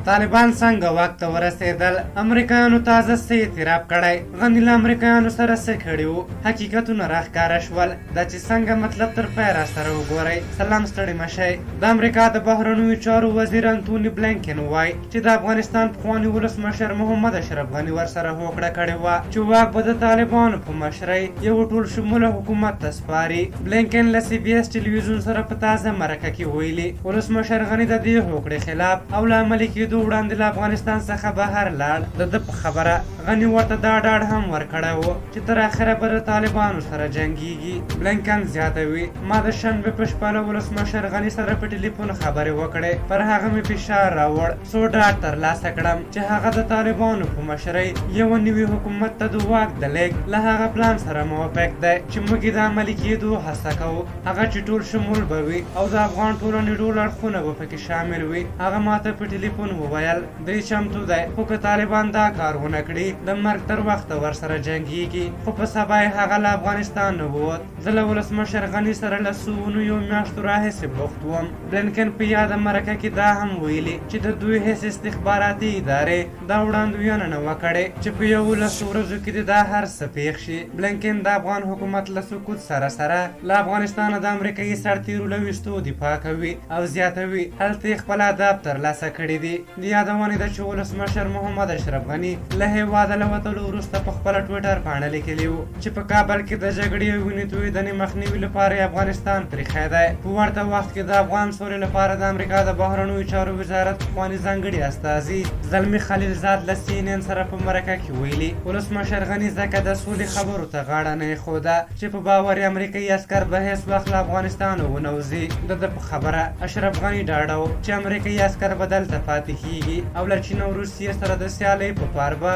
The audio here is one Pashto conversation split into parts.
طالبان څنګه واک ته ورسېدل؟ امریکایانو تازه څه اعتراف کړی؟ غني له امریکایانو سره څه کړي وو؟ حقیقتونه راښکاره شول. دا چې څنګه مطلب تر پایه راسره وګورئ. سلام، ستړي مه شئ. د امریکا د بهرنیو چارو وزیر انتوني بلینکن وایي چې د افغانستان پخواني ولسمشر محمد اشرف غني ورسره هوکړه کړې وه چې واک به د طالبانو په مشرۍ یو ټول شموله حکومت ته سپاري. بلینکن له سی بي اس ټلویزیون سره په تازه مرکه کې ویلي ولسمشر غني د دې هوکړې خلاف او له عملي کېدو وړاندې له افغانستان څخه بهر لاړ. د ده په خبره غني ورته دا ډاډ هم ورکړی و چې تر اخره به د طالبانو سره جنګیږي. بلینکن زیاتوي ما د شنبې په شپه له ولسمشر غني سره په ټلیفون خبرې وکړې. پر هغه مې فشار راوړ څو ډاډ ترلاسه کړم چې هغه د طالبانو په مشرۍ یو نوي حکومت ته د واک د لیږد له هغه پلان سره موافق دی چې موږ یې د عملي کېدو هڅه کوو. هغه چې ټول شمول به وي او د افغان ټولنې ټول اړخونه به پکې شامل وي. هغه ماته په ټلیفون وویل دی چمتو دی، خو که طالبان دا کار ونه کړي د مرګ تر وخته ورسره جنګیږي. خو په سبا یې هغه له افغانستان نه ووت. زه له ولسمشر غني سره له څو یو میاشتو راهیسې بوخت وم. بلینکن په یاده مرکه کې دا هم ویلي چې د دوی هیڅ استخباراتي ادارې دا وړاندوینه نه وه کړې چې په 11 ورځو کې دا هر څه پېښ شي. بلینکن د افغان حکومت له سقوط سره سره له افغانستانه د امریکایي سرتیرو له ویستو دفاع کوي او زیاتوي هلته یې خپل اهداف ترلاسه کړي دي. د یادونې ده چې ولسمشر محمد اشرف غني له هېواده له وتلو وروسته په خپله ټویټر پاڼه لیکلي وو چې په کابل کې د جګړې او وینې تویېدنې مخنیوي لپاره افغانستان پرېښی دی. په ورته وخت کې د افغان سولې لپاره د امریکا د بهرنیو چارو وزارت پخواني ځانګړي استازي زلمي خلیلزاد له CNN سره په مرکه کې ویلي ولسمشر غني ځکه د سولې خبرو ته غاړه نه ایښوده چې په باور یې امریکایي عسکر به هېڅ وخت له افغانستانه ونه وځي. د ده په خبره اشرف غني ډاډه و چې امریکایي عسکر به دلته پاتې کېږي او له چین او روسیې سره د سیالۍ په پار به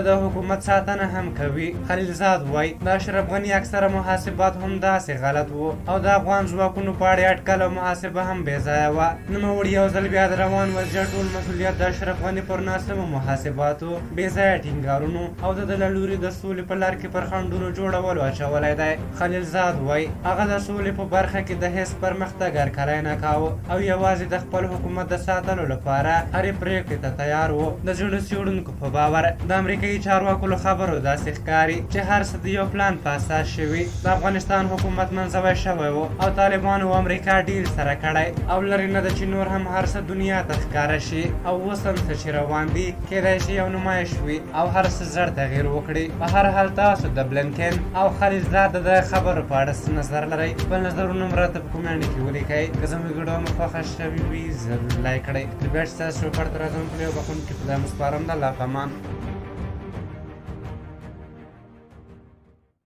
د حکومت ساتنه هم کوي. خلیلزاد وایي د اشرف غني اکثره محاسبات هم داسې غلط وو او د افغان ځواکونو په اړه اټکل او محاسبه هم بې ځایه وه. نوموړي یو ځل بیا د روان وضعیت ټول مسؤلیت د اشرف غني پر ناسمو محاسباتو، بې ځایه ټینګارونو او د ده له لوري د سولې په لار کې پر خنډونو جوړولو اچولی دی. خلیلزاد وایي هغه د سولې په برخه کې د هېڅ پرمختګ هرکلی نه کاوه او یوازې د خپل حکومت د ساتلو لپاره هرې پرېکړې ته تیار و. د زړه څېړونکو په باور د امریکایي چارواکو له خبرو داسې ښکاري چې هر څه د یو پلان په اساس شوي. د افغانستان حکومت منځوی شوی و او طالبانو او امریکا ډیل سره کړی او لرې نه ده چې نور هم هر څه دنیا ته ښکاره شي او اوس هم څه چې روان دي کیدای شي یو نمایش وي او هر څه زر تغییر وکړي. په هر حال تاسو د بلینکن او خلیلزاد د خبرو په اړه څه نظر لرئ؟ خپل نظرونه هم راته په کومنټ کې ولیکئ. که زموږ ویډیو مو خوښه شوې وي ضرور لایک کړئ. بیا چې تاسو پر تر راځم په یو بخښونکي خدای مو سپارم. د الله په امان.